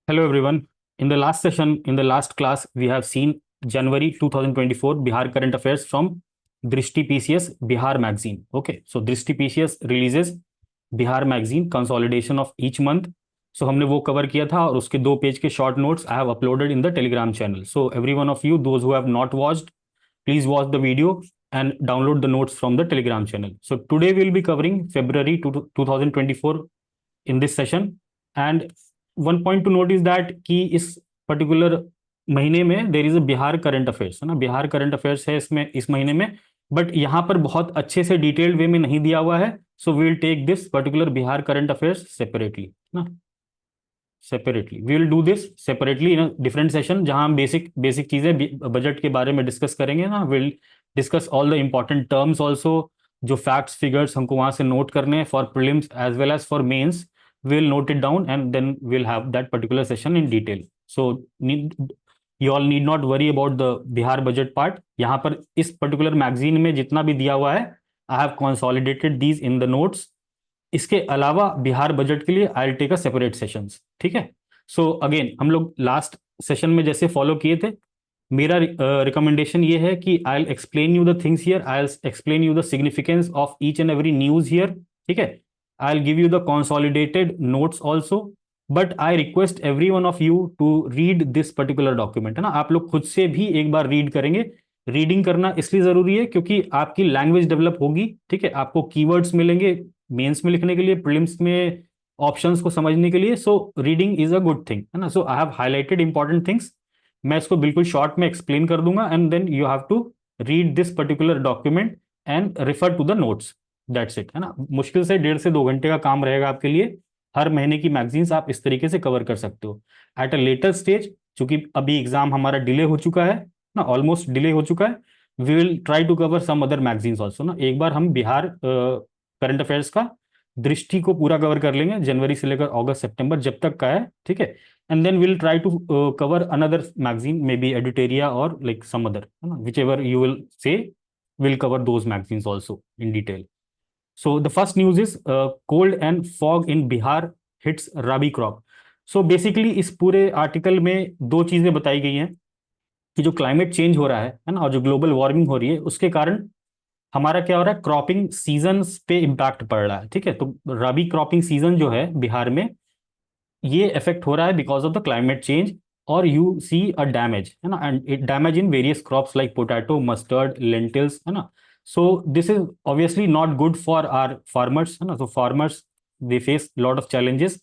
Hello everyone. In the last session, in the last class, we have seen January 2024 Bihar current affairs from Drishti PCS Bihar magazine. Okay, so Drishti PCS releases Bihar magazine consolidation of each month. So हमने वो cover किया था और उसके 2 page के short notes I have uploaded in the Telegram channel. So every one of you those who have not watched, please watch the video and download the notes from the telegram channel. So today we'll be covering February 2024 in this session. And one point two note is that कि इस particular महीने में there is a Bihar current affairs, है ना. Bihar current affairs है इसमें इस महीने में, बट यहाँ पर बहुत अच्छे से डिटेल्ड वे में नहीं दिया हुआ है. So we will take this particular Bihar current affairs separately ना. Separately we will do this separately in different session, जहां हम बेसिक बेसिक चीजें बजट के बारे में डिस्कस करेंगे ना. Will discuss all the important terms also, जो फैक्ट्स फिगर्स हमको वहां से नोट करने हैं for prelims as well as for mains. we'll note it down and then we'll have that particular session in detail. So you all need not worry about the Bihar budget part. यहाँ पर इस particular magazine में जितना भी दिया हुआ है, I have consolidated these in the notes. इसके अलावा बिहार बजट के लिए I'll take a separate sessions. ठीक है. So again हम लोग लास्ट सेशन में जैसे फॉलो किए थे, मेरा रिकमेंडेशन ये है कि I'll explain you the things here. I'll explain you the significance of each and every news here. ठीक है. I'll give you the consolidated notes also, but I request every one of you to read this particular document, है ना. आप लोग खुद से भी एक बार रीड करेंगे. रीडिंग करना इसलिए जरूरी है क्योंकि आपकी लैंग्वेज डेवलप होगी. ठीक है. आपको कीवर्ड्स मिलेंगे मेंस में लिखने के लिए, प्रीलिम्स में ऑप्शंस को समझने के लिए. So reading is a good thing, है ना. So I have highlighted important things. मैं इसको बिल्कुल शॉर्ट में एक्सप्लेन कर दूंगा and then you have to read this particular document and refer to the notes. That's it, है ना. मुश्किल से 1.5 से 2 घंटे का काम रहेगा आपके लिए. हर महीने की मैगजीन्स आप इस तरीके से कवर कर सकते हो एट अ लेटर स्टेज. चूंकि अभी एग्जाम हमारा डिले हो चुका है ना, ऑलमोस्ट डिले हो चुका है. We will try to cover some other magazines also ना. एक बार हम बिहार करंट अफेयर्स का दृष्टि को पूरा कवर कर लेंगे, जनवरी से लेकर अगस्त सितंबर जब तक का है. ठीक है. And then will try to cover another magazine, maybe editorial और लाइक सम अदर, है ना. Whichever you will say, will cover those magazines also in detail. So the first news is cold and fog in Bihar hits Rabi crop. So basically इस पूरे article में 2 चीजें बताई गई हैं कि जो क्लाइमेट चेंज हो रहा है ना, और जो ग्लोबल वार्मिंग हो रही है उसके कारण हमारा क्या हो रहा है, क्रॉपिंग सीजन पे इम्पैक्ट पड़ रहा है. ठीक है. तो रबी क्रॉपिंग सीजन जो है बिहार में, ये इफेक्ट हो रहा है because of the climate change. और यू सी अ डैमेज, है ना, and it damage in various crops like potato, mustard, lentils, है ना. So this is obviously not good for our farmers, है ना. So farmers they face lot of challenges.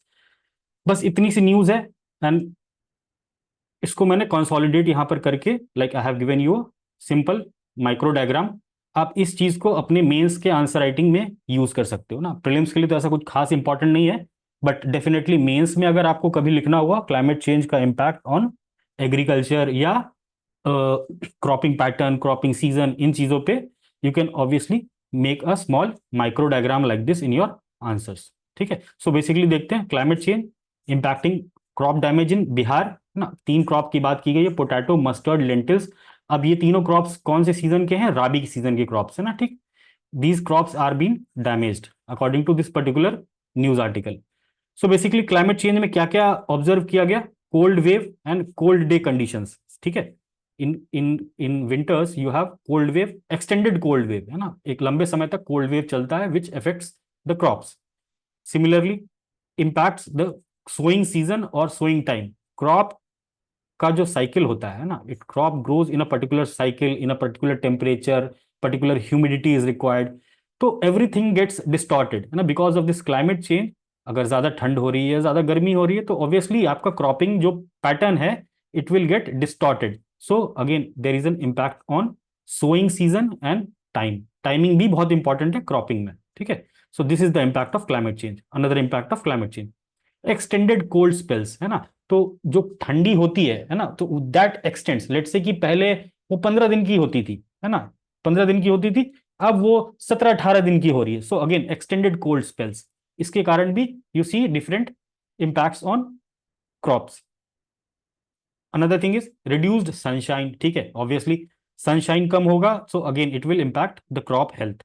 बस इतनी सी news है and इसको मैंने कंसोलिडेट यहाँ पर करके like I have given you simple micro diagram. आप इस चीज को अपने मेंस के आंसर राइटिंग में यूज कर सकते हो ना. प्रीलिम्स के लिए तो ऐसा कुछ खास इंपॉर्टेंट नहीं है, बट डेफिनेटली मेंस में अगर आपको कभी लिखना हुआ क्लाइमेट चेंज का इम्पैक्ट ऑन एग्रीकल्चर या क्रॉपिंग पैटर्न, क्रॉपिंग सीजन, इन चीजों पे you can obviously make a small micro diagram like this in your answers. ठीक है. सो बेसिकली देखते हैं climate change impacting crop damage in Bihar ना. 3 क्रॉप की बात की गई है, पोटैटो, मस्टर्ड, लेंटिल्स. अब ये तीनों क्रॉप्स कौन से सीजन के हैं, राबी की सीजन के क्रॉप्स है ना. ठीक. These crops are been damaged according to this particular news article. So basically climate change में क्या क्या ऑब्जर्व किया गया, cold wave and cold day conditions. ठीक है. in winters you have cold wave, extended cold wave, है ना. एक लंबे समय तक cold wave चलता है which affects the crops. Similarly impacts the sowing season or sowing time. crop का जो साइकिल होता है ना, it crop grows in a particular cycle, in a particular temperature, particular humidity is required. तो everything gets distorted, है ना, because of this climate change. अगर ज्यादा ठंड हो रही है, ज्यादा गर्मी हो रही है, तो ऑब्वियसली आपका क्रॉपिंग जो पैटर्न है it will get distorted. So again there is an impact on sowing season and time. Timing भी बहुत इंपॉर्टेंट है क्रॉपिंग में. ठीक है. So this is the impact of climate change. Another impact of climate change, extended cold spells, है ना. तो जो ठंडी होती है ना, तो that extends. लेट्स से कि पहले वो 15 दिन की होती थी, है ना, 15 दिन की होती थी, अब वो 17-18 दिन की हो रही है. So again extended cold spells, इसके कारण भी you see different impacts on crops. Another thing is reduced sunshine. ठीक है. Obviously sunshine कम होगा, so again it will impact the crop health.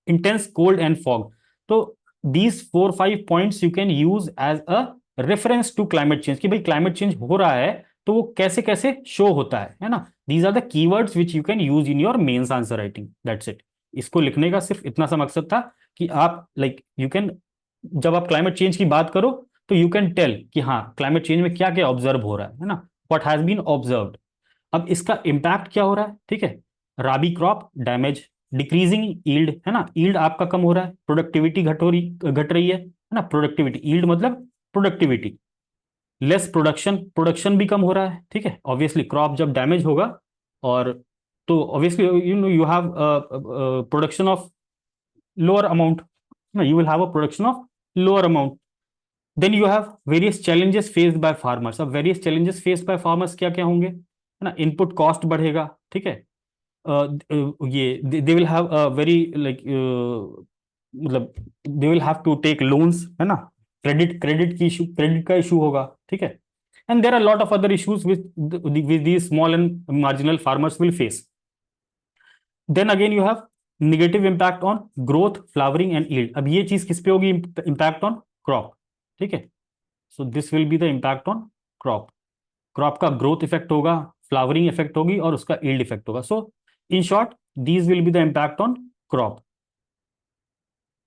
Intense cold and fog. तो these 4-5 points you can use as a reference to climate change, कि भाई climate change हो रहा है तो वो कैसे कैसे शो होता है ना। These are the keywords which you can use in your mains answer writing, that's it. इसको लिखने का सिर्फ इतना सा मकसद था कि आप लाइक यू कैन, जब आप क्लाइमेट चेंज की बात करो तो यू कैन टेल कि हाँ क्लाइमेट चेंज में क्या क्या ऑब्जर्व हो रहा है ना, व्हाट हैज बीन ऑब्जर्व्ड। अब इसका इम्पैक्ट क्या हो रहा है, ठीक है। राबी क्रॉप डैमेज, डिक्रीजिंग ईल्ड है ना, ईल्ड आपका कम हो रहा है, प्रोडक्टिविटी घट रही है ना, प्रोडक्टिविटी, ईल्ड मतलब प्रोडक्टिविटी। लेस प्रोडक्शन, प्रोडक्शन भी कम हो रहा है, ठीक है। ऑब्वियसली क्रॉप जब डैमेज होगा और तो obviously you know you have production of lower amount, you will have a production of lower amount. Then you have various challenges faced by farmers. अब various challenges faced by farmers क्या क्या होंगे, है ना। Input cost बढ़ेगा, ठीक है। ये they will have a very like मतलब they will have to take loans, है ना। क्रेडिट की इशू, क्रेडिट का इशू होगा, ठीक है। And there are lot of other issues with these small and marginal farmers will face. Then again you have negative impact on growth, flowering and yield. अब ये चीज किस पे होगी, इम्पैक्ट ऑन क्रॉप, ठीक है। So this will be the impact on crop. Crop का growth effect होगा, फ्लावरिंग इफेक्ट होगी और उसका यील्ड इफेक्ट होगा। So in short these will be the impact on crop.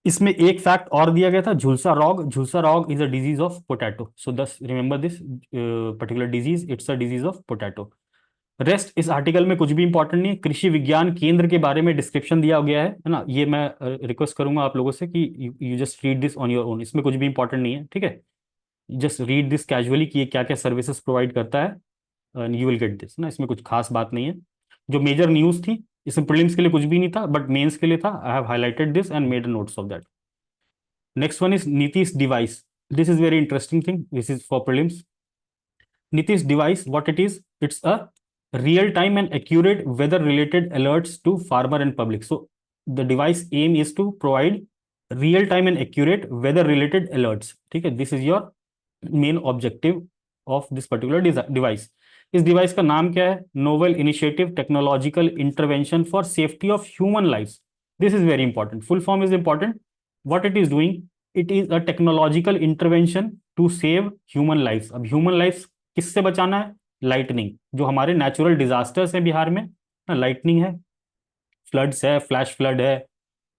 इसमें एक फैक्ट और दिया गया था, झुलसा रॉग। झुलसा रॉग is a disease of potato, so thus remember this particular disease, it's a disease of potato. Rest इस आर्टिकल में कुछ भी इंपॉर्टेंट नहीं है। कृषि विज्ञान केंद्र के बारे में डिस्क्रिप्शन दिया गया है ना। ये मैं रिक्वेस्ट करूंगा आप लोगों से कि you just read this on your own, इसमें कुछ भी इंपॉर्टेंट नहीं है, ठीक है। जस्ट रीड दिस कैजुअली कि ये क्या क्या सर्विसेज प्रोवाइड करता है and you will get this ना। इसमें कुछ खास बात नहीं है। जो मेजर न्यूज थी, इसमें प्रीलिम्स के लिए कुछ भी नहीं था बट मेंस के लिए था। आई have highlighted this and made notes of that. Next one is Nitish device. This is very interesting thing, this is for prelims. Nitish device, what it is, it's a real time and accurate weather related alerts to farmer and public. So the device aim is to provide real time and accurate weather related alerts, ठीक है। this is your main objective of this particular device. इस device का नाम क्या है, novel initiative technological intervention for safety of human life. This is very important, full form is important. What it is doing, it is a technological intervention to save human life. अब human life किससे बचाना है, lightning, जो हमारे natural disasters हैं बिहार में ना, lightning है, फ्लड्स है, फ्लैश फ्लड है,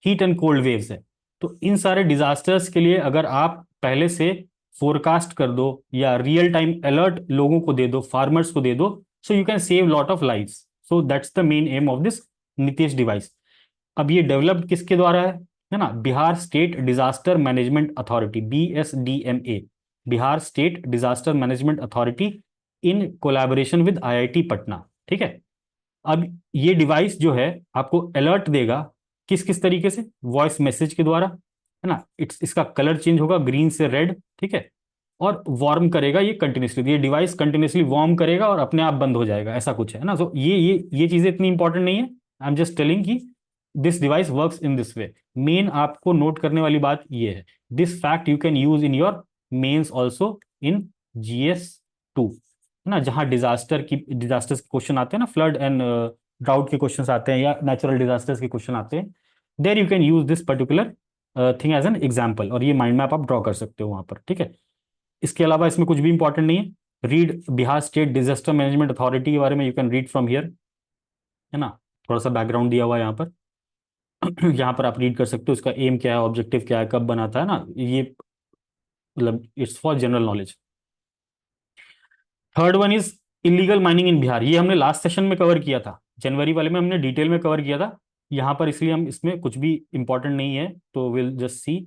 हीट एंड कोल्ड वेव्स है। तो इन सारे डिजास्टर्स के लिए अगर आप पहले से फोरकास्ट कर दो या रियल टाइम अलर्ट लोगों को दे दो, फार्मर्स को दे दो, so you can save lot of life. So that's the main M of this Nitish device. अब ये डेवलप्ड किसके द्वारा है ना, Bihar state disaster management authority, BSDMA, Bihar state disaster management authority, in collaboration with IIT Patna, ठीक है। अब ये डिवाइस जो है आपको अलर्ट देगा किस किस तरीके से, वॉइस मैसेज के द्वारा, है ना। इसका कलर चेंज होगा ग्रीन से रेड, ठीक है। और वार्म करेगा ये कंटिन्यूसली, ये डिवाइस कंटिन्यूसली वार्म करेगा और अपने आप बंद हो जाएगा, ऐसा कुछ है ना। सो ये चीजें इतनी इंपॉर्टेंट नहीं है, आई एम जस्ट टेलिंग कि this device works in this way. Main आपको नोट करने वाली बात ये है, this fact you can use in your mains also in GS2, है ना। जहां डिजास्टर्स के क्वेश्चन आते हैं ना, फ्लड एंड ड्राउट के क्वेश्चन आते हैं या नेचुरल डिजास्टर्स के क्वेश्चन आते हैं, there you can use this particular thing as an example, और ये माइंड मैप आप ड्रॉ कर सकते हो वहां पर, ठीक है। इसके अलावा इसमें कुछ भी इंपॉर्टेंट नहीं है। Read Bihar state disaster management authority के बारे में, you can read from here, है ना। थोड़ा सा बैकग्राउंड दिया हुआ है यहाँ पर यहाँ पर आप रीड कर सकते हो इसका एम क्या है, ऑब्जेक्टिव क्या है, कब बनाता है ना, ये मतलब it's for general knowledge. Third one is illegal mining इन बिहार। ये हमने लास्ट सेशन में कवर किया था, जनवरी वाले में हमने डिटेल में कवर किया था। यहाँ पर इसलिए हम इसमें कुछ भी इंपॉर्टेंट नहीं है, तो विल जस्ट सी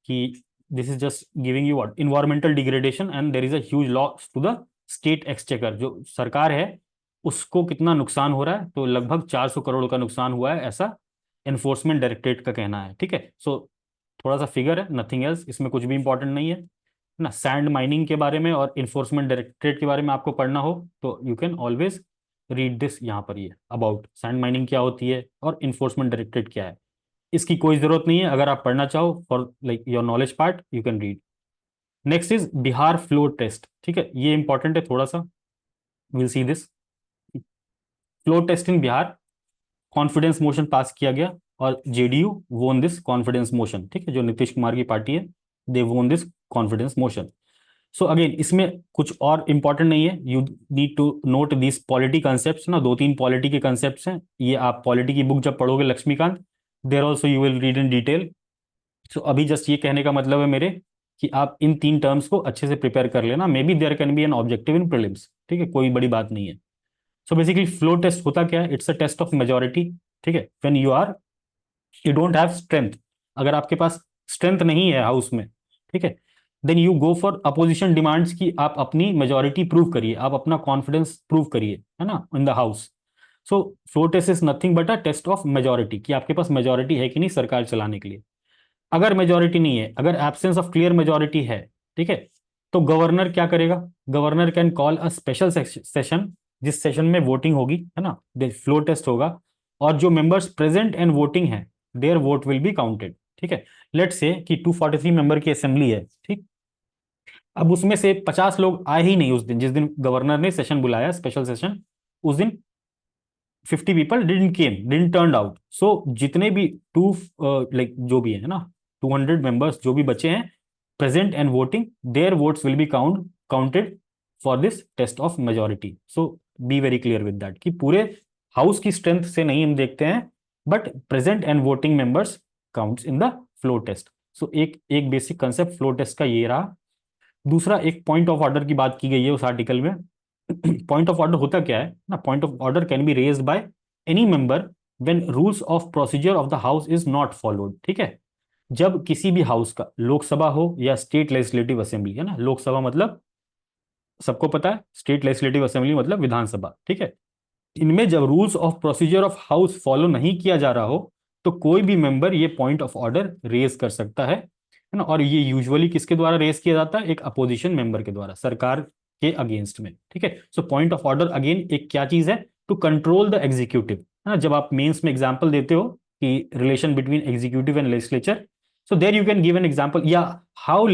कि this is just giving you what, environmental degradation and there is a huge loss to the state exchequer. जो सरकार है उसको कितना नुकसान हो रहा है, तो लगभग 400 करोड़ का नुकसान हुआ है, ऐसा एनफोर्समेंट डायरेक्टरेट का कहना है, ठीक है। सो थोड़ा सा फिगर है, नथिंग एल्स, इसमें कुछ भी इंपॉर्टेंट नहीं है ना। सैंड माइनिंग के बारे में और इन्फोर्समेंट डायरेक्टरेट के बारे में आपको पढ़ना हो तो you can always read this, यहाँ पर ये अबाउट सैंड माइनिंग क्या होती है और इन्फोर्समेंट डायरेक्टरेट क्या है। इसकी कोई जरूरत नहीं है, अगर आप पढ़ना चाहो for like your knowledge part you can read. Next is Bihar floor test, ठीक है, ये इंपॉर्टेंट है थोड़ा सा, will see this. Floor test in Bihar, confidence motion pass किया गया और JDU वोन दिस कॉन्फिडेंस मोशन, ठीक है। जो नीतीश कुमार की पार्टी है, they won this confidence motion. So again इसमें कुछ और इंपॉर्टेंट नहीं है, you need to note this polity concepts ना, दो तीन पॉलिटी के कॉन्सेप्ट्स हैं, ये आप पॉलिटी की बुक जब पढ़ोगे Laxmikanth, there also you will read in detail. So अभी जस्ट ये कहने का मतलब है मेरे कि आप इन तीन टर्म्स को अच्छे से प्रिपेयर कर लेना, maybe there can be an objective in prelims, ठीक है, कोई बड़ी बात नहीं है। सो बेसिकली फ्लो टेस्ट होता क्या है, it's a test of majority, ठीक है, when you don't have strength, अगर आपके पास स्ट्रेंथ नहीं है हाउस में, ठीक है, then you go for opposition demands की आप अपनी मेजोरिटी प्रूव करिए, आप अपना कॉन्फिडेंस प्रूव करिए, है ना, in the house. So floor test is nothing but a test of majority, कि आपके पास मेजोरिटी है कि नहीं सरकार चलाने के लिए। अगर मेजोरिटी नहीं है, अगर एब्सेंस ऑफ क्लियर मेजोरिटी है, ठीक है, तो गवर्नर क्या करेगा, governor can call a special session, जिस सेशन में वोटिंग होगी, है ना, फ्लो टेस्ट होगा, और जो मेंबर्स प्रेजेंट एंड वोटिंग है their vote will be counted, ठीक है। लेट से कि 243 मेंबर की असेंबली है, ठीक, अब उसमें से 50 लोग आए ही नहीं उस दिन, जिस दिन गवर्नर ने सेशन बुलाया स्पेशल सेशन, उस दिन 50 पीपल डिडंट टर्न आउट, सो जितने भी टू लाइक जो भी है ना 200 मेंबर्स जो भी बचे हैं present and voting, their votes will be counted for this test of majority. So be very clear with that कि पूरे हाउस की स्ट्रेंथ से नहीं हम देखते हैं, but present and voting members counts in the floor test. So एक एक बेसिक कंसेप्ट फ्लो टेस्ट का ये रहा। दूसरा, एक पॉइंट ऑफ ऑर्डर की बात की गई है उस आर्टिकल में। पॉइंट ऑफ ऑर्डर होता क्या है ना, point of order can be raised by any member when rules of procedure of the house is not followed, ठीक है। जब किसी भी हाउस का, लोकसभा हो या स्टेट लेजिस्लेटिव असेंबली, है ना, लोकसभा मतलब सबको पता है, स्टेट लेजिस्लेटिव असेंबली मतलब विधानसभा, ठीक है, इनमें जब rules of procedure of house follow नहीं किया जा रहा हो, तो कोई भी मेंबर ये पॉइंट ऑफ ऑर्डर रेज कर सकता है ना, और ये यूजुअली किसके द्वारा रेज किया जाता है, एक अपोजिशन मेंबर के द्वारा, सरकार के अगेंस्ट में, ठीक है। सो पॉइंट ऑफ ऑर्डर अगेन एक क्या चीज है, टू कंट्रोल द एग्जीक्यूटिव, है ना, जब आप मेंस में एग्जांपल देते हो कि relation between executive and legislature, so there you can give an example, या how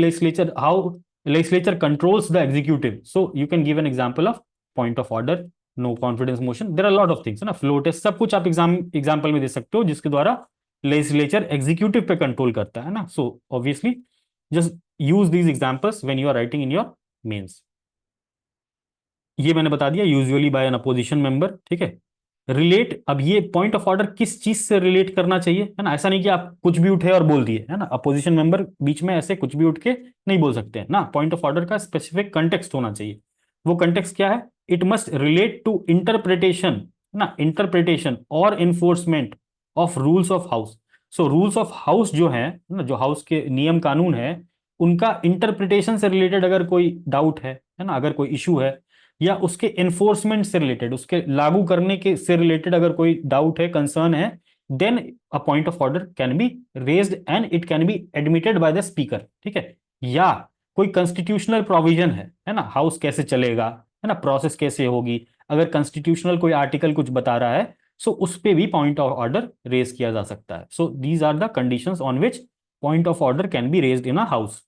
legislature controls the executive, so you can give an example of point of order, no confidence motion, there are lot of things, है ना, flow test सब कुछ आप example में दे सकते हो जिसके द्वारा लेजिस्लेचर एग्जीक्यूटिव पे कंट्रोल करता है ना। So obviously just use these examples when you are writing in your mains. ये मैंने बता दिया, usually by an opposition member, ठीक है। रिलेट, अब ये पॉइंट ऑफ ऑर्डर किस चीज से रिलेट करना चाहिए, है ना, ऐसा नहीं कि आप कुछ भी उठे और बोल दिए, है ना, अपोजिशन मेंबर बीच में ऐसे कुछ भी उठ के नहीं बोल सकते हैं ना, पॉइंट ऑफ ऑर्डर का स्पेसिफिक कंटेक्स्ट होना चाहिए। वो कंटेक्स्ट क्या है, it must relate to interpretation ना, इंटरप्रिटेशन और enforcement of rules of house. So rules of house जो है ना, जो हाउस के नियम कानून है, उनका इंटरप्रिटेशन से रिलेटेड अगर कोई डाउट है ना, अगर कोई इशू है, या उसके एनफोर्समेंट से रिलेटेड, उसके लागू करने के से रिलेटेड अगर कोई डाउट है, कंसर्न है, then a point of order can be raised and it can be admitted by the speaker, ठीक है। या कोई कॉन्स्टिट्यूशनल प्रोविजन है ना, हाउस कैसे चलेगा, है ना, प्रोसेस कैसे होगी, अगर कॉन्स्टिट्यूशनल कोई आर्टिकल कुछ बता रहा है, सो उस पे भी पॉइंट ऑफ ऑर्डर रेज किया जा सकता है। So these are the conditions on which point of order can be raised in a house.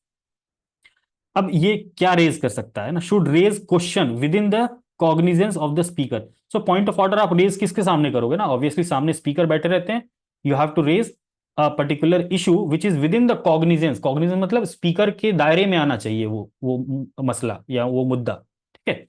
अब ये क्या रेज कर सकता है ना, should raise question within the cognizance of the speaker. So point of order आप raise किसके सामने करोगे ना, ऑब्वियसली सामने स्पीकर बैठे रहते हैं, you have to raise a particular issue which is within the cognizance, cognizance मतलब स्पीकर के दायरे में आना चाहिए वो मसला या वो मुद्दा, ठीक है।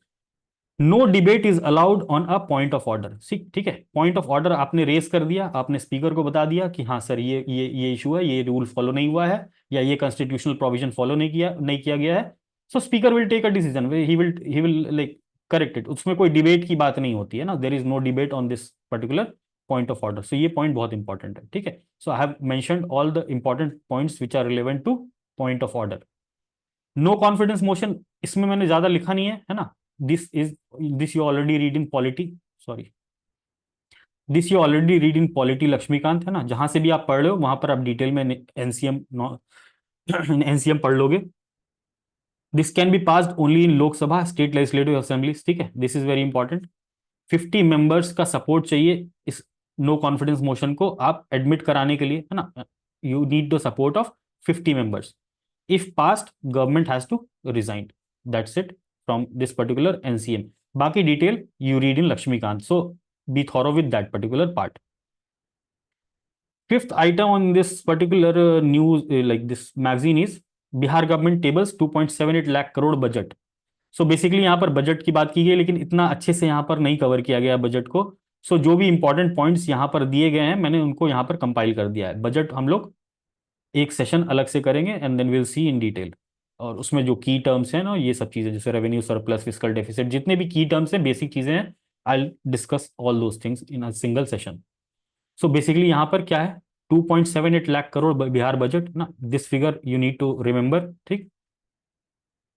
No debate is allowed on a point of order, ठीक है, पॉइंट ऑफ ऑर्डर आपने रेस कर दिया, आपने स्पीकर को बता दिया कि हाँ सर ये इशू है, ये रूल फॉलो नहीं हुआ है, या ये कॉन्स्टिट्यूशनल प्रोविजन फॉलो नहीं किया गया है। So speaker will take a decision, he will like correct it, उसमें कोई डिबेट की बात नहीं होती है ना, there is no debate on this particular point of order. So ये पॉइंट बहुत इंपॉर्टेंट है, ठीक है। So I have mentioned all the important points which are relevant to point of order. No confidence motion, इसमें मैंने ज्यादा लिखा नहीं है ना, this is this you already read in polity, sorry, this you already read in polity Laxmikanth, है ना, जहां से भी आप पढ़ रहे हो वहां पर आप डिटेल में एनसीएम एनसीएम पढ़ लोगे। This can be passed only in Lok Sabha state legislative assemblies, ठीक है, this is very important. 50 members का सपोर्ट चाहिए इस नो कॉन्फिडेंस मोशन को आप एडमिट कराने के लिए, है ना, you need the support of 50 members. if passed government has to resign, that's it from this particular ncm, baki detail you read in Lakshmikant, so be thorough with that particular part. Fifth item on this particular news like this magazine is Bihar government tables 2.78 lakh crore budget. So basically यहाँ पर budget की बात की गई, लेकिन इतना अच्छे से यहाँ पर नहीं कवर किया गया बजट को। सो जो भी इंपॉर्टेंट पॉइंट्स यहाँ पर दिए गए हैं मैंने उनको यहाँ पर कंपाइल कर दिया है। बजट हम लोग एक सेशन अलग से करेंगे and then will see in detail, और उसमें जो की टर्म्स हैं ना ये सब चीजें जैसे रेवेन्यू सरप्लस, फिस्कल डेफिसिट, जितने भी की टर्म्स हैं, बेसिक चीजें हैं, I discuss all those things in a single session. So basically यहाँ पर क्या है, 2.78 लाख करोड़ बिहार बजट ना, this figure you need to remember, ठीक।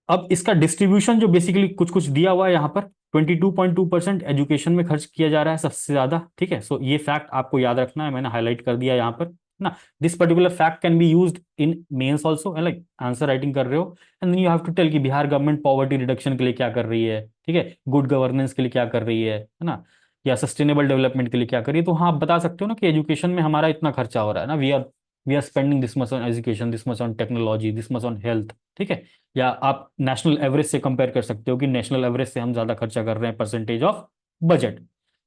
अब इसका डिस्ट्रीब्यूशन जो बेसिकली कुछ कुछ दिया हुआ है यहाँ पर, 22.2% एजुकेशन में खर्च किया जा रहा है सबसे ज्यादा, ठीक है। सो ये फैक्ट आपको याद रखना है, मैंने हाईलाइट कर दिया यहाँ पर ना। This particular fact can be used in mains also, like answer writing कर रहे हो and then you have to tell कि बिहार गवर्नमेंट पॉवर्टी रिडक्शन के लिए क्या कर रही है, ठीक है, गुड गवर्नेंस के लिए क्या कर रही है ना, या सस्टेनेबल डेवलपमेंट के लिए क्या कर रही है। तो हाँ, आप बता सकते हो ना कि एजुकेशन में हमारा इतना खर्चा हो रहा है ना, we are spending this much on education, this much on technology, this much on health, ठीक है। या आप नेशनल एवरेज से कंपेयर कर सकते हो कि नेशनल एवरेज से हम ज्यादा खर्चा कर रहे हैं percentage of budget.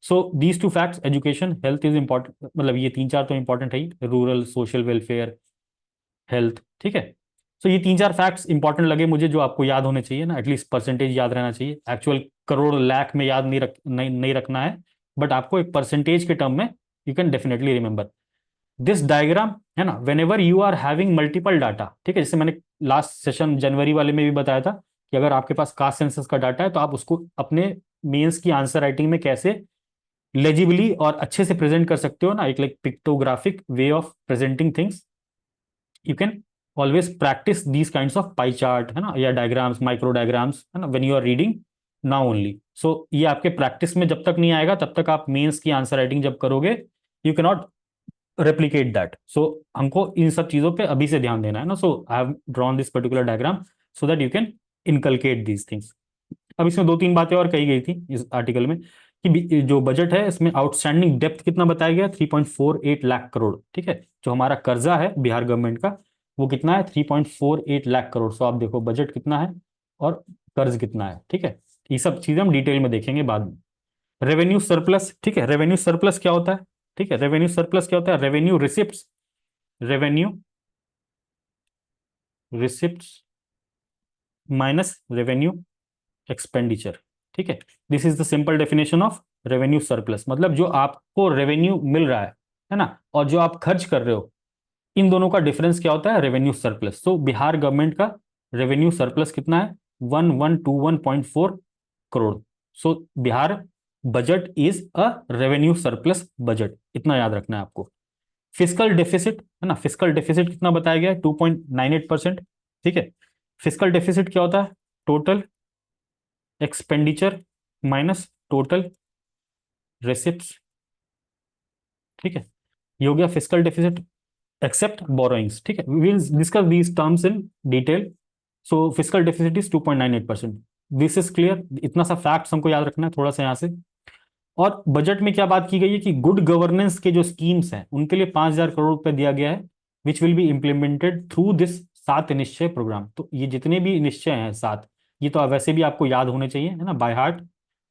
So these two facts, education, health is important, मतलब ये तीन चार तो इंपॉर्टेंट है ही, रूरल, सोशल वेलफेयर, हेल्थ, ठीक है। सो ये तीन चार फैक्ट्स इंपॉर्टेंट लगे मुझे, जो आपको याद होने चाहिए ना, एटलीस्ट परसेंटेज याद रहना चाहिए। एक्चुअल करोड़ लाख में याद नहीं रखना है, बट आपको एक परसेंटेज के टर्म में you can definitely remember this diagram, है ना। Whenever you are having multiple data, ठीक है, जैसे मैंने लास्ट सेशन जनवरी वाले में भी बताया था कि अगर आपके पास कास्ट सेंसस का डाटा है तो आप उसको अपने मेंस की आंसर राइटिंग में कैसे लेजिबली और अच्छे से प्रेजेंट कर सकते हो ना, एक like pictographic way of presenting things. You can always practice these kinds of pie chart, है ना, या डायग्राम्स, माइक्रो डायग्राम्स, है ना, when you are reading now only. So ये आपके प्रैक्टिस में जब तक नहीं आएगा तब तक आप मेंस की आंसर राइटिंग जब करोगे you can not replicate that. So हमको इन सब चीजों पे अभी से ध्यान देना है ना। So I have drawn this particular diagram so that you can inculcate these things. अब इसमें दो तीन बातें और कही गई थी इस आर्टिकल में कि जो बजट है इसमें आउटस्टैंडिंग डेप्थ कितना बताया गया, 3.48 लाख करोड़, ठीक है। जो हमारा कर्जा है बिहार गवर्नमेंट का वो कितना है, 3.48 लाख करोड़। सो आप देखो बजट कितना है और कर्ज कितना है, ठीक है। ये सब चीजें हम डिटेल में देखेंगे बाद में। रेवेन्यू सरप्लस, ठीक है, रेवेन्यू सरप्लस क्या होता है, ठीक है, रेवेन्यू सरप्लस क्या होता है, revenue receipts, revenue receipts minus revenue expenditure, ठीक है। This is the simple definition of revenue surplus, मतलब जो आपको रेवेन्यू मिल रहा है ना, और जो आप खर्च कर रहे हो, इन दोनों का डिफरेंस क्या होता है, रेवेन्यू सरप्लस। तो बिहार गवर्नमेंट का रेवेन्यू सरप्लस कितना है, 1121.4 crore. So Bihar budget is a revenue surplus budget, इतना याद रखना है आपको। फिस्कल डेफिसिट, है ना, फिस्कल डेफिसिट कितना बताया गया है, 2.98%, ठीक है। फिस्कल डेफिसिट क्या होता है, टोटल एक्सपेंडिचर माइनस टोटल रेसिप्ट्स, ठीक है। ये हो गया फिस्कल डेफिसिट एक्सेप्ट बोरोइंग्स, ठीक है। We will discuss these terms in detail. So fiscal deficit is 2.98%। This is clear, इतना सा फैक्ट्स हमको याद रखना है थोड़ा सा यहाँ से। और बजट में क्या बात की गई है कि गुड गवर्नेंस के जो स्कीम्स हैं उनके लिए 5,000 करोड़ रुपए दिया गया है, विच will be implemented through this 7 निश्चय प्रोग्राम। तो ये जितने भी निश्चय हैं 7, ये तो वैसे भी आपको याद होने चाहिए, है ना, by heart.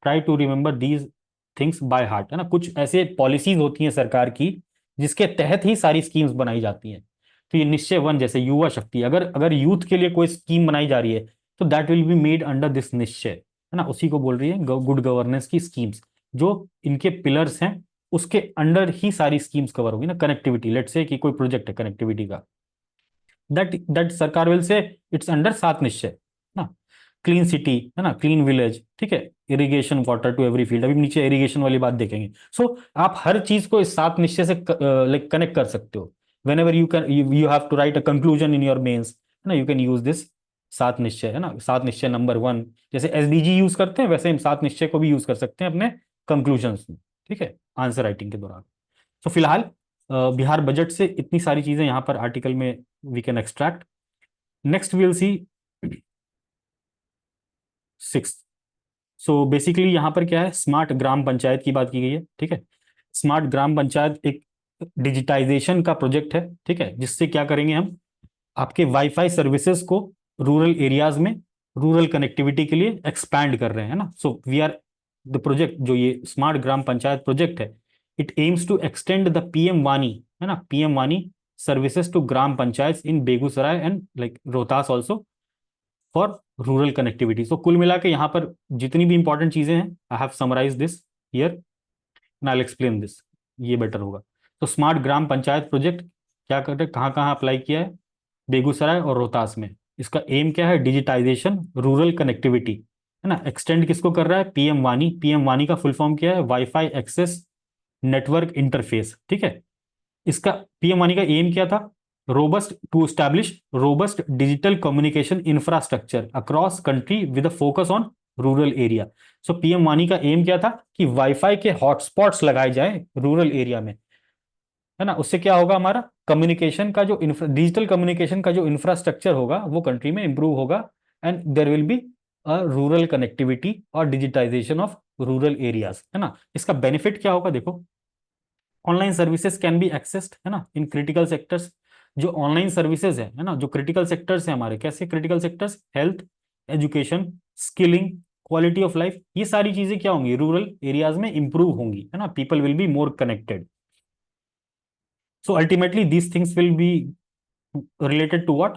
Try to remember these things by heart, है ना। कुछ ऐसे पॉलिसीज होती हैं सरकार की जिसके तहत ही सारी स्कीम्स बनाई जाती हैं। तो ये निश्चय 1 जैसे युवा शक्ति, अगर अगर यूथ के लिए कोई स्कीम बनाई जा रही है तो that will be made under this निश्चय, है ना, उसी को बोल रही है गुड गवर्नेंस की स्कीम्स। जो इनके पिलर्स हैं उसके अंडर ही सारी स्कीम्स कवर होगी ना। कनेक्टिविटी, लेट्स से कि कोई प्रोजेक्ट है कनेक्टिविटी का, दैट सरकार विल से इट्स अंडर 7 निश्चय ना। क्लीन सिटी, है ना, क्लीन विलेज, ठीक है, irrigation water to every field, अभी नीचे इरिगेशन वाली बात देखेंगे। सो आप हर चीज को इस 7 निश्चय से लाइक कनेक्ट कर सकते हो। Whenever you can you have to write a conclusion in your mains, है ना, यू कैन यूज दिस 7 निश्चय, है ना। 7 निश्चय नंबर 1, जैसे एसडीजी यूज करते हैं वैसे हम 7 निश्चय को भी यूज कर सकते हैं अपने कंक्लूजन्स में, ठीक है, आंसर राइटिंग के दौरान। तो फिलहाल बिहार बजट से इतनी सारी चीजें यहाँ पर आर्टिकल में we can extract. Next will see 6। सो बेसिकली यहाँ पर क्या है, स्मार्ट ग्राम पंचायत की बात की गई है, ठीक है। स्मार्ट ग्राम पंचायत एक डिजिटाइजेशन का प्रोजेक्ट है, ठीक है, जिससे क्या करेंगे हम, आपके वाईफाई सर्विसेज को रूरल एरियाज में रूरल कनेक्टिविटी के लिए एक्सपैंड कर रहे हैं ना। So we are the project, जो ये स्मार्ट ग्राम पंचायत प्रोजेक्ट है, it aims to extend the PM वानी, है ना, पीएम वानी services to gram panchayats in Begusarai and like Rohtas also for rural connectivity. So कुल मिला के यहाँ पर जितनी भी इंपॉर्टेंट चीजें हैं, I have summarise this here and I explain this, ये बेटर होगा. तो स्मार्ट ग्राम पंचायत प्रोजेक्ट क्या कर रहे हैं, कहाँ कहाँ अप्लाई किया है, बेगूसराय और रोहतास में. इसका एम क्या है, डिजिटाइजेशन रूरल कनेक्टिविटी, है ना. एक्सटेंड किसको कर रहा है, पीएम वानी. पीएम वानी का फुल फॉर्म क्या है, वाईफाई एक्सेस नेटवर्क इंटरफेस, ठीक है. इसका पीएम वानी का एम क्या था, robust to establish robust digital communication infrastructure across country with a focus on rural area. So PM वानी का एम क्या था कि वाईफाई के हॉटस्पॉट्स लगाए जाए रूरल एरिया में, है ना. उससे क्या होगा, हमारा कम्युनिकेशन का जो डिजिटल कम्युनिकेशन का जो इंफ्रास्ट्रक्चर होगा वो कंट्री में इंप्रूव होगा and there will be a rural connectivity और डिजिटाइजेशन ऑफ रूरल एरियाज, है ना. इसका बेनिफिट क्या होगा, देखो, online services can be accessed, है ना, इन क्रिटिकल सेक्टर्स. जो ऑनलाइन सर्विसेज है ना, जो क्रिटिकल सेक्टर्स है हमारे, कैसे critical sectors, health, education, skilling, quality of life, ये सारी चीजें क्या होंगी, रूरल एरियाज में इंप्रूव होंगी, है ना. People will be more connected. So ultimately, these things will be related to what?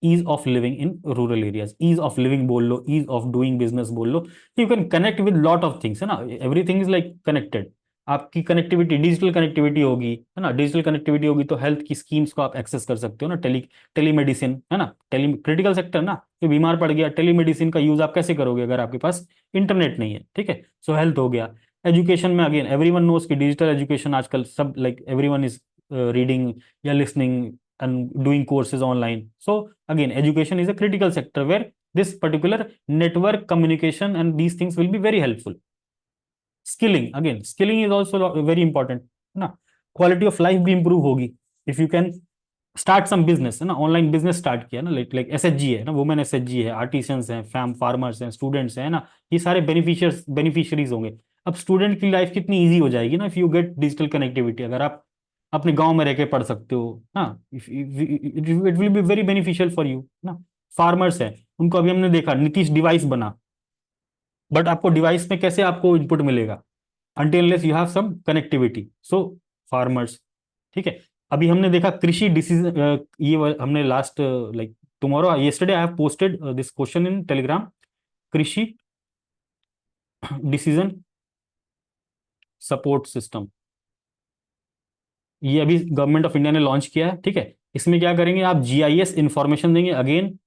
Ease of living in rural areas. Ease of living बोल लो, ease of doing business बोल लो. You can connect with lot of things, है ना. Everything is like connected. आपकी connectivity, digital connectivity होगी, है ना. Digital connectivity होगी तो हेल्थ की स्कीम्स को आप एक्सेस कर सकते हो ना. टेलीमेडिसिन, है ना. क्रिटिकल सेक्टर ना, ये बीमार पड़ गया, टेलीमेडिसिन का यूज आप कैसे करोगे अगर आपके पास इंटरनेट नहीं है, ठीक है. सो हेल्थ हो गया. एजुकेशन में अगेन एवरीवन नोज कि डिजिटल एजुकेशन आजकल सब लाइक एवरीवन इज रीडिंग या listening and doing courses online. So again, education is a critical sector where this particular network communication and these things will be very helpful. Skilling, again, skilling is also very important, है ना. Quality of life भी improve होगी if you can start some business, है ना. Online business start किया ना, like SHG है ना, वुमेन एसएचजी है, आर्टिसंस हैं, फार्मर्स हैं, स्टूडेंट्स हैं ना, ये सारे बेनिफिशियरीज होंगे. अब स्टूडेंट की लाइफ कितनी ईजी हो जाएगी ना, if you get digital connectivity. अगर आप अपने गांव में रह के पढ़ सकते हो ना, it will be very beneficial for you ना. फार्मर्स है, उनको अभी हमने देखा नीतीश डिवाइस बना, बट आपको डिवाइस में कैसे आपको इनपुट मिलेगा, until unless you have some connectivity. So farmers, ठीक है. अभी हमने देखा कृषि डिसीजन, ये हमने last like tomorrow yesterday I have posted this question in Telegram. कृषि डिसीजन सपोर्ट सिस्टम, ये अभी गवर्नमेंट ऑफ इंडिया ने लॉन्च किया है, ठीक है. इसमें क्या करेंगे, आप जीआईएस इंफॉर्मेशन देंगे, अगेन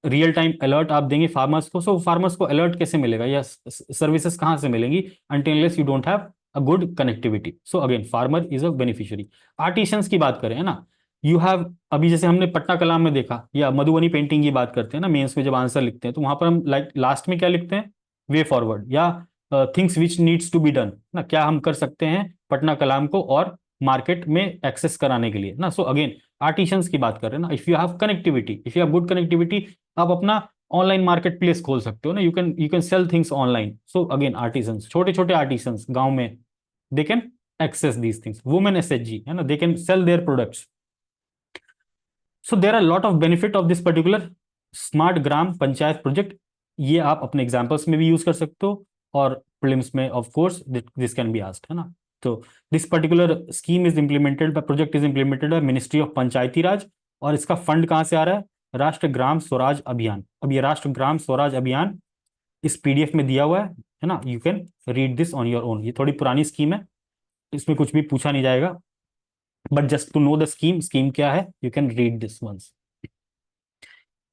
रियल टाइम अलर्ट आप देंगे फार्मर्स को. सो फार्मर्स को अलर्ट कैसे मिलेगा या सर्विसेज कहाँ से मिलेंगी, until unless you don't have a good connectivity. So again, farmer is a beneficiary. Artisans की बात करें, है ना, यू हैव, अभी जैसे हमने पटना कलाम में देखा या मधुबनी पेंटिंग की बात करते हैं ना, मेंस में जब आंसर लिखते हैं तो वहां पर हम लाइक लास्ट में क्या लिखते हैं, वे फॉरवर्ड या things which needs to be done ना, क्या हम कर सकते हैं पटना कलाम को और मार्केट में एक्सेस कराने के लिए ना. सो अगेन आर्टिशंस की बात कर रहे हैं ना, if you have connectivity, if you have good connectivity, आप अपना ऑनलाइन मार्केट प्लेस खोल सकते हो ना. You can sell things online. So again artisans, छोटे छोटे आर्टिसंस गांव में, they can access these things. Women SHG, है ना, they can sell their products. So there are lot of benefit of this particular smart gram panchayat project. ये आप अपने examples में भी यूज कर सकते हो और प्रीलिम्स में of course this can be asked, है ना. तो this particular scheme is implemented by, project is implemented by ministry of Panchayati Raj. और इसका फंड कहाँ से आ रहा है, राष्ट्र ग्राम स्वराज अभियान. अब ये राष्ट्र ग्राम स्वराज अभियान इस पीडीएफ में दिया हुआ है ना. You can read this on your own. ये थोड़ी पुरानी स्कीम है, इसमें कुछ भी पूछा नहीं जाएगा, but just to know the scheme क्या है, you can read this once.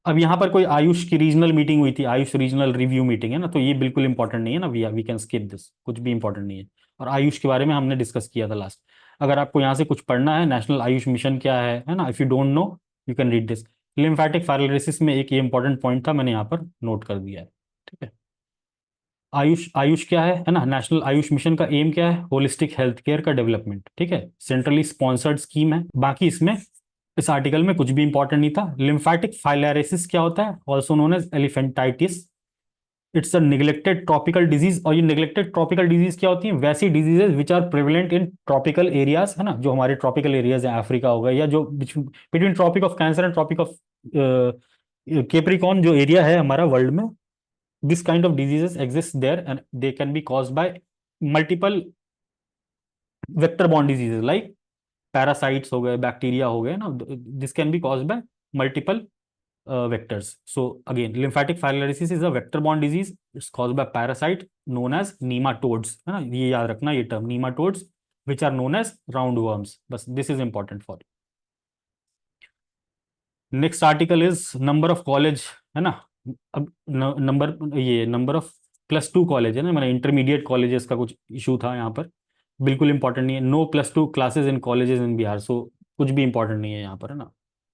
अब यहाँ पर कोई आयुष की रीजनल मीटिंग हुई थी, आयुष रीजनल रिव्यू मीटिंग, है ना, तो ये बिल्कुल इंपॉर्टेंट नहीं है ना, वी कैन स्किप दिस, कुछ भी इंपॉर्टेंट नहीं है. और आयुष के बारे में हमने डिस्कस किया था लास्ट. अगर आपको यहाँ से कुछ पढ़ना है, नेशनल आयुष मिशन क्या है ना, if you don't know you can read this. Lymphatic fibrosis में एक ये इंपॉर्टेंट पॉइंट था, मैंने यहाँ पर नोट कर दिया है, ठीक है. आयुष, आयुष क्या है ना, नेशनल आयुष मिशन का एम क्या है, होलिस्टिक हेल्थ केयर का डेवलपमेंट, ठीक है. सेंट्रली स्पॉन्सर्ड स्कीम है. बाकी इसमें इस आर्टिकल में कुछ भी इंपॉर्टेंट नहीं था. लिम्फेटिक फाइलेरिसिस क्या होता है, also known as elephantiasis. It's a neglected tropical disease. और ये निग्लेक्टेड ट्रॉपिकल डिजीज क्या होती है, वैसी diseases which are prevalent in tropical areas, है ना, जो हमारे ट्रॉपिकल एरियाज हैं, अफ्रीका हो गया या जो between tropic of cancer and tropic of capricorn जो एरिया है हमारा वर्ल्ड में. this kind of diseases exist there and they can be caused by multiple vector borne diseases like parasites हो गए, बैक्टीरिया हो गए ना, this can B caused by multiple vectors. So again, lymphatic filariasis is a vector-borne disease. It's caused by parasite known as nematodes. है ना, ये याद रखना ये term, nematodes, which are known as roundworms. बस this is important for you. Next article is number of college, है ना. अब नंबर ऑफ +2 कॉलेज है ना, मैंने इंटरमीडिएट कॉलेजेस का कुछ इशू था यहाँ पर, बिल्कुल इंपॉर्टेंट नहीं है. No +2 classes in colleges in Bihar, so कुछ भी इंपॉर्टेंट नहीं है यहाँ पर, है ना.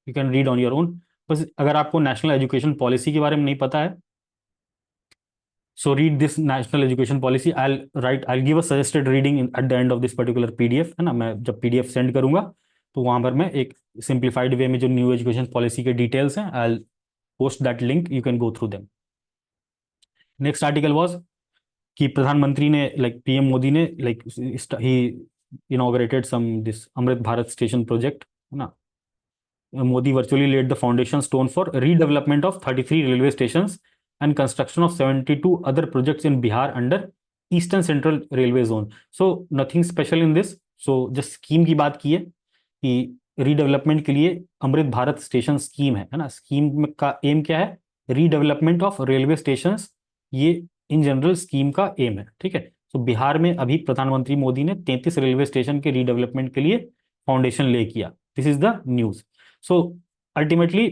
You can read on your own. बस अगर आपको नेशनल एजुकेशन पॉलिसी के बारे में नहीं पता है, so read this national education policy. I give a suggested reading at the end of this particular PDF, है ना. मैं जब पीडीएफ सेंड करूंगा तो वहां पर मैं एक सिंप्लीफाइड वे में जो न्यू एजुकेशन पॉलिसी के डिटेल्स हैं, I post that link, you can go through them. Next article was कि प्रधानमंत्री ने, लाइक पीएम मोदी ने, like he inaugurated some this Amrit Bharat station project, है ना. Modi virtually laid the foundation stone for redevelopment of 33 railway stations and construction of 72 other projects in Bihar under Eastern Central Railway Zone. So nothing special in this. So just scheme की बात की है कि redevelopment के लिए अमृत Bharat station scheme है ना. Scheme का एम क्या है? Redevelopment of railway station. ये इन जनरल स्कीम का एम है, ठीक है. तो बिहार में अभी प्रधानमंत्री मोदी ने 33 रेलवे स्टेशन के रीडेवलपमेंट के लिए फाउंडेशन ले किया. This is the news. So ultimately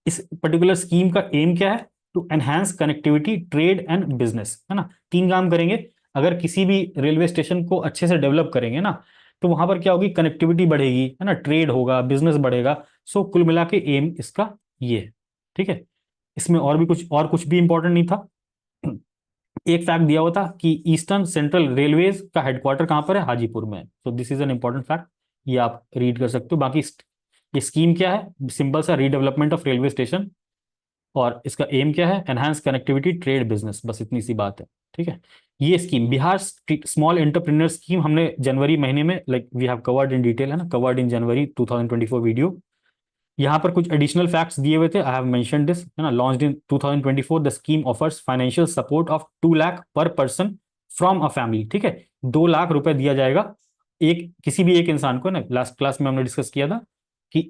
इस पर्टिकुलर स्कीम का एम क्या है? To enhance connectivity, trade and business, है ना. 3 काम करेंगे. अगर किसी भी रेलवे स्टेशन को अच्छे से डेवलप करेंगे ना, तो वहां पर क्या होगी? कनेक्टिविटी बढ़ेगी, है ना, ट्रेड होगा, बिजनेस बढ़ेगा. सो कुल मिला के एम इसका ये है, ठीक है. इसमें और कुछ भी इंपॉर्टेंट नहीं था. एक फैक्ट दिया हुआ था कि ईस्टर्न सेंट्रल रेलवेज का हेडक्वार्टर कहां पर है? हाजीपुर में. So this is an important fact, ये आप रीड कर सकते हो. बाकी ये स्कीम क्या है? सिंपल सा रीडेवलपमेंट ऑफ रेलवे स्टेशन, और इसका एम क्या है? Enhance connectivity, trade, business. बस इतनी सी बात है, ठीक है. ये scheme Bihar small entrepreneur scheme हमने जनवरी महीने में, like we have covered in detail, है ना, कवर्ड इन जनवरी 2024 वीडियो. यहाँ पर कुछ एडिशनल फैक्ट्स दिए हुए थे. आई हैव मेंशन्ड दिस, है ना. Launched in 2024, the scheme offers financial support of 2 lakh पर पर्सन फ्रॉम अ फैमिली, ठीक है. 2 लाख रुपए दिया जाएगा किसी भी एक इंसान को ना. लास्ट क्लास में हमने डिस्कस किया था कि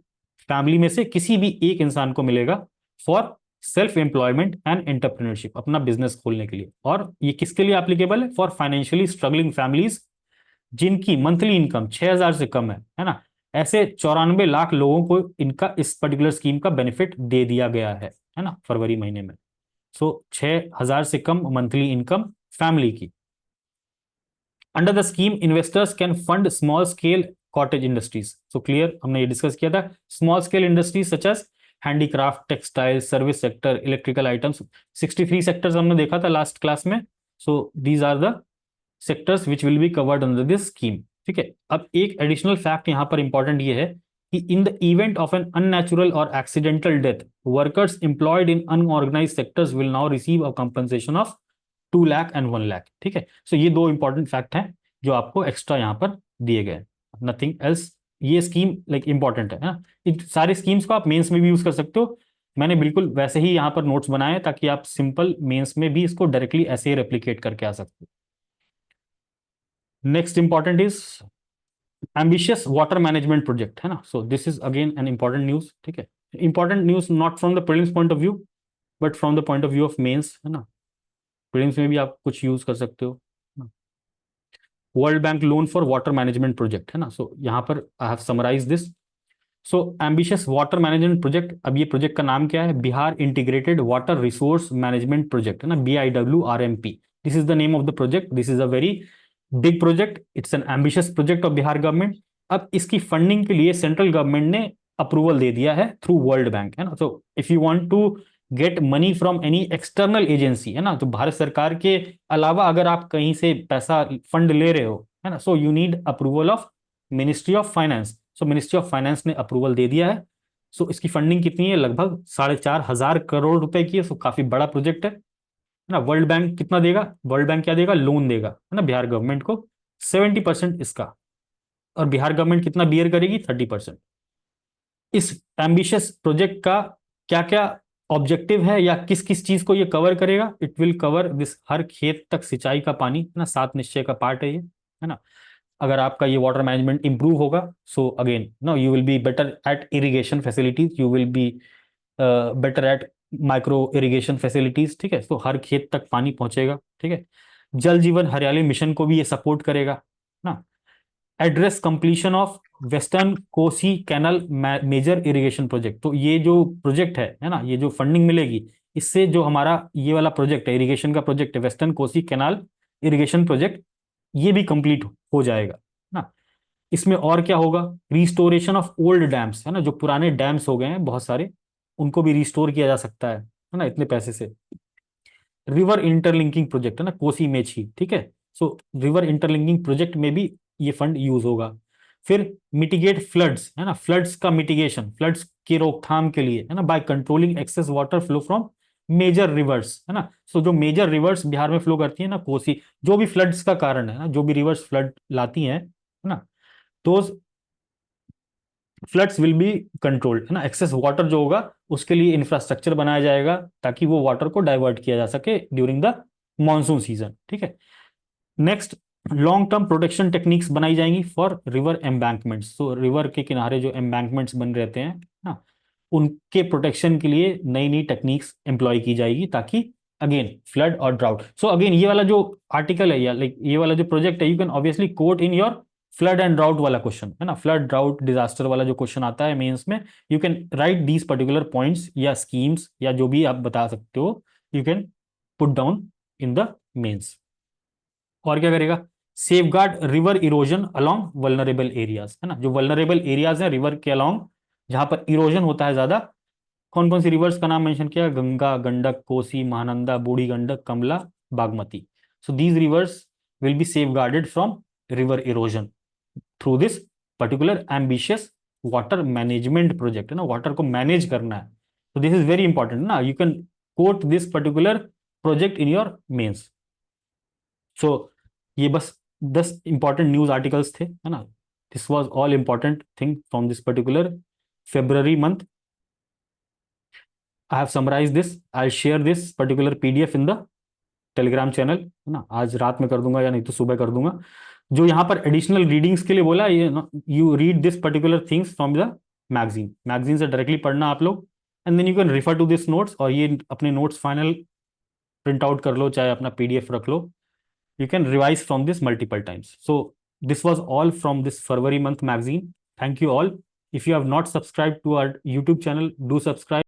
फैमिली में से किसी भी एक इंसान को मिलेगा for self employment and entrepreneurship, अपना बिजनेस खोलने के लिए. और ये किसके लिए एप्लीकेबल है? फॉर फाइनेंशियली स्ट्रगलिंग फैमिलीज जिनकी मंथली इनकम 6,000 से कम है ना. ऐसे 94 लाख लोगों को इनका इस पर्टिकुलर स्कीम का बेनिफिट दे दिया गया है ना, फरवरी महीने में. सो 6,000 से कम मंथली इनकम फैमिली की. Under the scheme investors can fund small scale cottage industries. So clear, हमने ये डिस्कस किया था. Small scale industries such as handicraft, textile, service sector, electrical items. 63 sectors हमने देखा था लास्ट क्लास में. So these are the sectors which will be covered under this scheme, ठीक है. अब एक एडिशनल फैक्ट यहां पर इंपॉर्टेंट ये है कि in the event of an unnatural और accidental death, workers employed in unorganised sectors will now receive a compensation of 2 lakh and 1 lakh, ठीक है. सो ये 2 इंपॉर्टेंट फैक्ट हैं जो आपको एक्स्ट्रा यहां पर दिए गए, नथिंग एल्स. ये स्कीम लाइक इंपॉर्टेंट है ना. इन सारी स्कीम्स को आप मेंस में भी यूज कर सकते हो. मैंने बिल्कुल वैसे ही यहां पर नोट्स बनाए ताकि आप सिंपल मेंस में भी इसको डायरेक्टली ऐसे ही रेप्लिकेट करके आ सकते हो. Next important is ambitious water management project, है ना. So this is again an important news, ठीक है. Important news not from the prelims point of view but from the point of view of mains, है ना. prelims में भी आप कुछ यूज कर सकते हो. World bank loan for water management project, है ना. सो यहाँ पर I have summarise this. So ambitious water management project. अब ये प्रोजेक्ट का नाम क्या है? Bihar integrated water resource management project, है ना, BIWRMP. This is the name of the project. This is a very big project. It's an ambitious project of Bihar government. अब इसकी फंडिंग के लिए सेंट्रल गवर्नमेंट ने अप्रूवल दे दिया है थ्रू वर्ल्ड बैंक, है ना. So if you want to get money from any external agency, है ना, तो भारत सरकार के अलावा अगर आप कहीं से पैसा फंड ले रहे हो, है ना, so you need approval of ministry of finance. So ministry of finance ने अप्रूवल दे दिया है. सो इसकी फंडिंग कितनी है? लगभग 4,500 करोड़ रुपए की है. सो काफी बड़ा प्रोजेक्ट है ना. वर्ल्ड बैंक कितना देगा? वर्ल्ड बैंक क्या देगा? लोन देगा, है ना, बिहार गवर्नमेंट को 70% इसका. और बिहार गवर्नमेंट कितना बियर करेगी? 30%. इस एम्बिशियस प्रोजेक्ट का क्या क्या ऑब्जेक्टिव है या किस किस चीज को ये कवर करेगा? इट विल कवर दिस हर खेत तक सिंचाई का पानी, है ना. 7 निश्चय का पार्ट है ये, है ना. अगर आपका ये वाटर मैनेजमेंट इंप्रूव होगा, so again no you will be better at irrigation facilities, you will be better at micro irrigation facilities, ठीक है। तो हर खेत तक पानी पहुंचेगा, ठीक है। जल जीवन हरियाली मिशन को भी ये सपोर्ट करेगा ना। Address completion of western Kosi canal major irrigation project, तो ये जो प्रोजेक्ट है ना, ये जो फंडिंग मिलेगी इससे जो हमारा ये वाला प्रोजेक्ट है, इरिगेशन का प्रोजेक्ट है, western Kosi canal irrigation project, ये भी कंप्लीट हो जाएगा ना। इसमें और क्या होगा, रिस्टोरेशन ऑफ ओल्ड डैम्स, है ना, जो पुराने डैम्स हो गए हैं बहुत सारे, उनको भी रिस्टोर किया जा सकता है ना, इतने पैसे से। रिवर इंटरलिंकिंग प्रोजेक्ट है ना, कोसी मेची, ठीक है। सो रिवर इंटरलिंकिंग प्रोजेक्ट में भी ये फंड यूज होगा। फिर मिटिगेट फ्लड्स, है ना, फ्लड्स का मिटिगेशन, फ्लड्स की रोकथाम के लिए, है ना, by controlling excess water flow from major rivers, है ना। सो जो मेजर रिवर्स बिहार में फ्लो करती है ना, कोसी, जो भी फ्लड्स का कारण है ना, जो भी रिवर्स फ्लड लाती हैं, है ना, तो फ्लड्स विल बी कंट्रोल्ड, है ना। एक्सेस वाटर जो होगा उसके लिए इंफ्रास्ट्रक्चर बनाया जाएगा ताकि वो वाटर को डाइवर्ट किया जा सके ड्यूरिंग द मॉनसून सीजन, ठीक है। Next, long term protection techniques बनाई जाएंगी फॉर रिवर एम्बैंकमेंट्स, तो रिवर के किनारे जो एम्बैंकमेंट्स बन रहते हैं ना, उनके प्रोटेक्शन के लिए नई नई टेक्निक्स एम्प्लॉय की जाएगी ताकि अगेन फ्लड और ड्राउट। सो अगेन ये वाला जो आर्टिकल है या लाइक ये वाला जो प्रोजेक्ट है, you can obviously quote in your flood and drought वाला क्वेश्चन, है ना, फ्लड ड्राउट डिजास्टर वाला जो क्वेश्चन आता है मेंस में, you can write these particular points या स्कीम्स या जो भी आप बता सकते हो, you can put down in the mains. और क्या करेगा, safeguard river erosion along vulnerable areas, है ना, जो वल्नरेबल एरियाज हैं रिवर के अलोंग, जहां पर इरोजन होता है ज्यादा। कौन कौन सी रिवर्स का नाम मेंशन किया, Ganga, Gandak, Kosi, Mahananda, Burhi Gandak, Kamala, Bagmati. So these rivers will be safeguarded from river erosion through this particular ambitious water management project, है ना, वाटर को मैनेज करना है। तो दिस इज वेरी इंपॉर्टेंट ना, you can quote this particular project in your mains. So ये बस 10 important news articles थे, है ना। This was all important thing from this particular February month. I have summarise this, I share this particular PDF in the Telegram channel, है ना। आज रात में कर दूंगा या नहीं तो सुबह कर दूंगा। जो यहाँ पर एडिशनल रीडिंग्स के लिए बोला, ये you read this particular things from the magazine, magazine से डायरेक्टली पढ़ना आप लोग, and then you can refer to this notes, और ये अपने नोट्स फाइनल प्रिंट आउट कर लो, चाहे अपना पीडीएफ रख लो, you can revise from this multiple times. So this was all from this February month magazine. Thank you all. If you have not subscribed to our YouTube channel, do subscribe.